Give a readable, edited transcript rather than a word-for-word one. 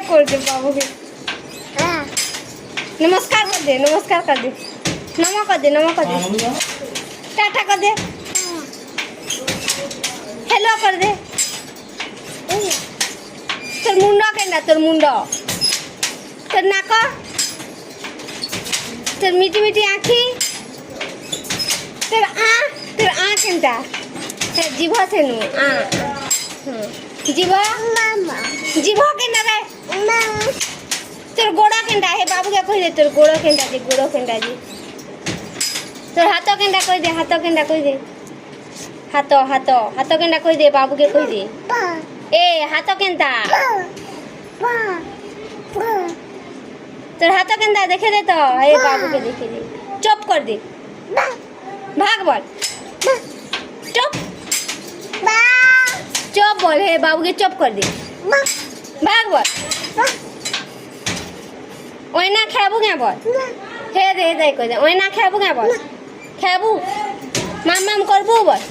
कर दे बाबू के नमस्कार कर दे नमस्कार कर दे नमो कर दे नमो कर दे टाटा कर दे हेलो कर दे তোর মুন্ড কেনা তোর মুন্ড তোর নাক তোর মিটি মিটি আঁখি তোর কেনটা জিভ সেনু জিভ জিভ কেনা রে তোর গোড়া কেনটা হে বাবুকে কই দে তোর গোড় কেনটা যে তোর হাত কেনটা কই দে হাত কেনটা কই দে হাত কেনটা কই দে বাবুকে কই দে ए हाथ केनता तोर हाथ केनता देखे दे तो ए बाबू के देखे दे चुप कर दे भाग बोल चुप चुप बोल हे बाबू के चुप कर दे भाग बोल ओइना खाबू क्या बोल हे दे कोई दे ओइना खाबू क्या बोल खाबू माम करबू बोल